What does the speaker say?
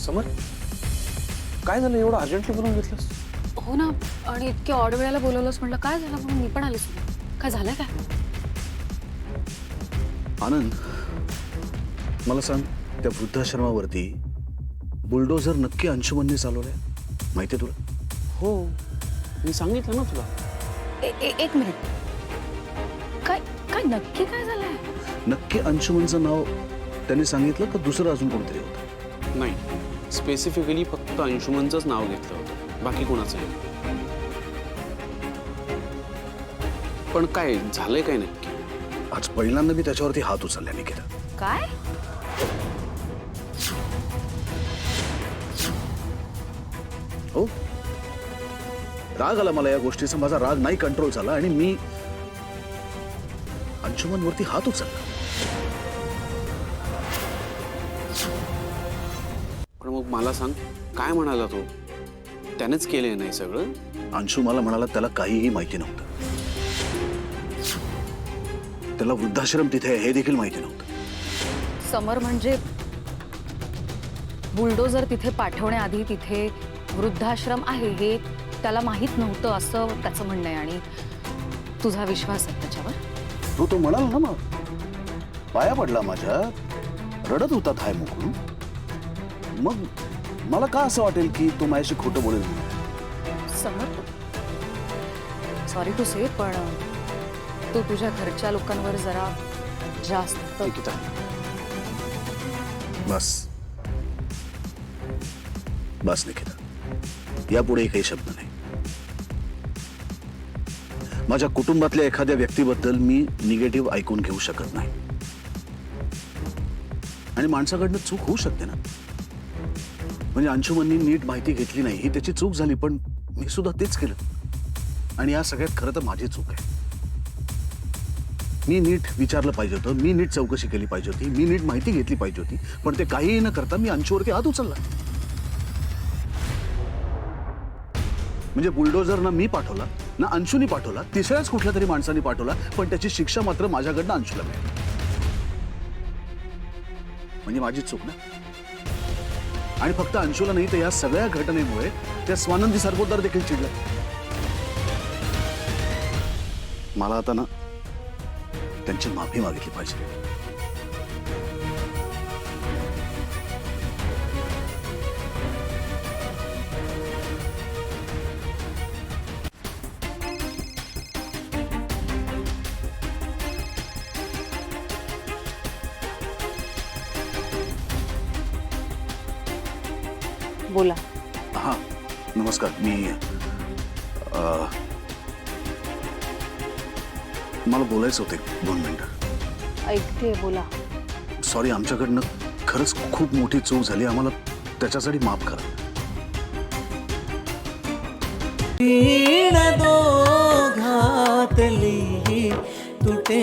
समर काय झालं एवढं अर्जंटली बोलून घेतलंस? हो ना, आणि इतक्या ऑड वेळेला बोलवलंस म्हटलं काय झालं म्हणून मी पण आले सुद्धा. काय झालंय काय? आनंद, मला सांग, त्या वृद्धाश्रमावरती बुलडोझर नक्की अंशुमनने चालवलाय माहितीये तुला? हो, मी सांगितलं ना तुला. एक मिनिट, काय काय नक्की काय झालंय? नक्की अंशुमनचं नाव त्यांनी सांगितलं का दुसरं अजून कोणतरी होतं? नाही, स्पेसिफिकली फक्त अंशुमनचंच नाव घेतलं होतं, बाकी कोणाचं नाही. पण काय झालंय काय नक्की? आज पहिल्यांदा मी त्याच्यावरती हात उचलला निकिता. काय? हो, राग आला मला या गोष्टीचा. माझा राग नाही कंट्रोल झाला आणि मी अंशुमनवरती हात उचलला. पण मग मला सांग, काय म्हणाला तो? त्यानेच केलंय नाही सगळं? अंशू मला म्हणाला त्याला काहीही माहिती नव्हतं. त्याला वृद्धाश्रम तिथे आहे हे देखील माहिती नव्हतं. समर म्हणजे बुलडोझर तिथे पाठवण्याआधी तिथे वृद्धाश्रम आहे हे त्याला माहित नव्हतं असं त्याचं म्हणणं आहे. आणि तुझा विश्वास आहे त्याच्यावर? तो म्हणाल ना, मग पाया पडला माझ्या, रडत होता थाय मुकून. मग मला का असं वाटेल की तो माझ्याशी खोटं बोलेल? समर, सॉरी टू से, पण तू तुझ्या घरच्या लोकांवर जरा जास्त. निकिता, बस बस निकिता, यापुढे काही शब्द नाही. माझ्या कुटुंबातल्या एखाद्या व्यक्तीबद्दल मी निगेटिव्ह ऐकून घेऊ शकत नाही. आणि माणसाकडनं चूक होऊ शकते ना. म्हणजे अंशुमननी नीट माहिती घेतली नाही ही त्याची चूक झाली, पण मी सुद्धा तेच केलं. आणि या सगळ्यात खरं तर माझी चूक आहे. मी नीट विचारलं पाहिजे होतं, मी नीट चौकशी केली पाहिजे होती, मी नीट माहिती घेतली पाहिजे होती, पण ते काहीही न करता मी अंशूवरती हात उचलला. म्हणजे बुलडोझर ना मी पाठवला ना अंशूनी पाठवला, तिसऱ्याच कुठल्या तरी माणसाने पाठवला, पण त्याची शिक्षा मात्र माझ्याकडनं अंशूला मिळाली. म्हणजे माझी चूक ना. आणि फक्त अंशूला नाही तर या सगळ्या घटनेमुळे त्या स्वानंदी सरपोतदार देखील चिडले. मला आता ना त्यांची माफी मागितली पाहिजे. बोला. हा, नमस्कार. मी मला बोलायचं होते 2 मिनिटं. ऐकते, बोला. सॉरी, आमच्याकडनं खरंच खूप मोठी चूक झाली. आम्हाला त्याच्यासाठी माफ करा. दोघातली तुटे